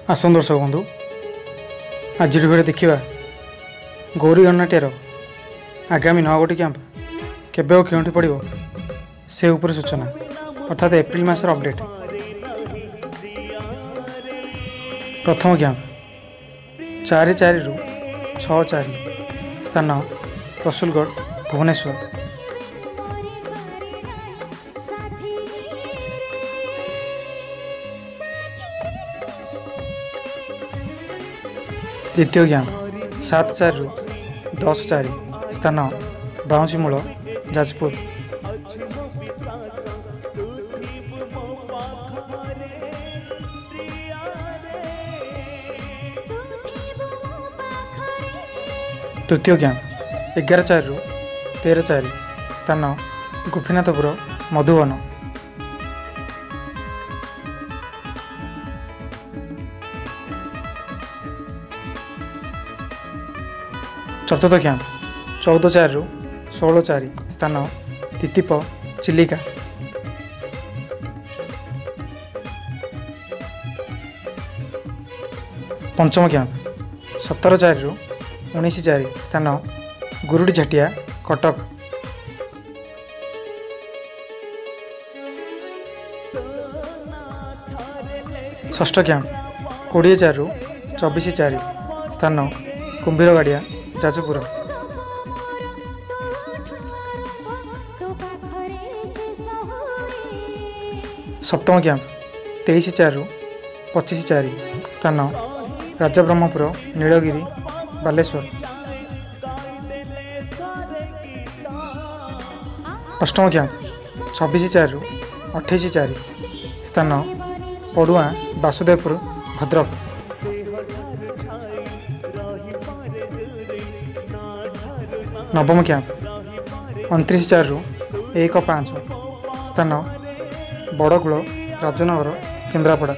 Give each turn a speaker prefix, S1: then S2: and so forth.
S1: आसन दर्शक बंधु आज भिडियो देखा गौरी गणनाट्यर आगामी 9 गोटी कैंप केबे और क्यों पड़ो से उपर सूचना अर्थात एप्रिल मासर अपडेट। प्रथम कैंप 4-4 रु 6-4 स्थान रसुलगढ़ भुवनेश्वर। द्वितीय कैंप 7-4 रु 10-4 स्थान बाउंसी मूल जाजपुर। तृतीय कैंप 11-4 रु 13-4 स्थान गोपीनाथपुर मधुबन। चतुर्थ कैंप 14-4 रु 16-4 स्थान तितिप चिलिका। पंचम कैंप 17-4 रु 19-4 स्थान गुरुडी झाटिया कटक। षष्ठ कैंप 20-4 रु 24-4 स्थान कुंभीरगाड़िया जाजपुर। सप्तम कैंप 23-4 रु 25-4 स्थान राजा ब्रह्मपुर नीलगिरी बालेश्वर। अष्टम कैंप 26-4 रु 28-4 स्थान पड़ुआ वासुदेवपुर भद्रक। नवम कैंप 29-4 रु 1-5 स्थान बड़कूल राजनगर केन्द्रापड़ा।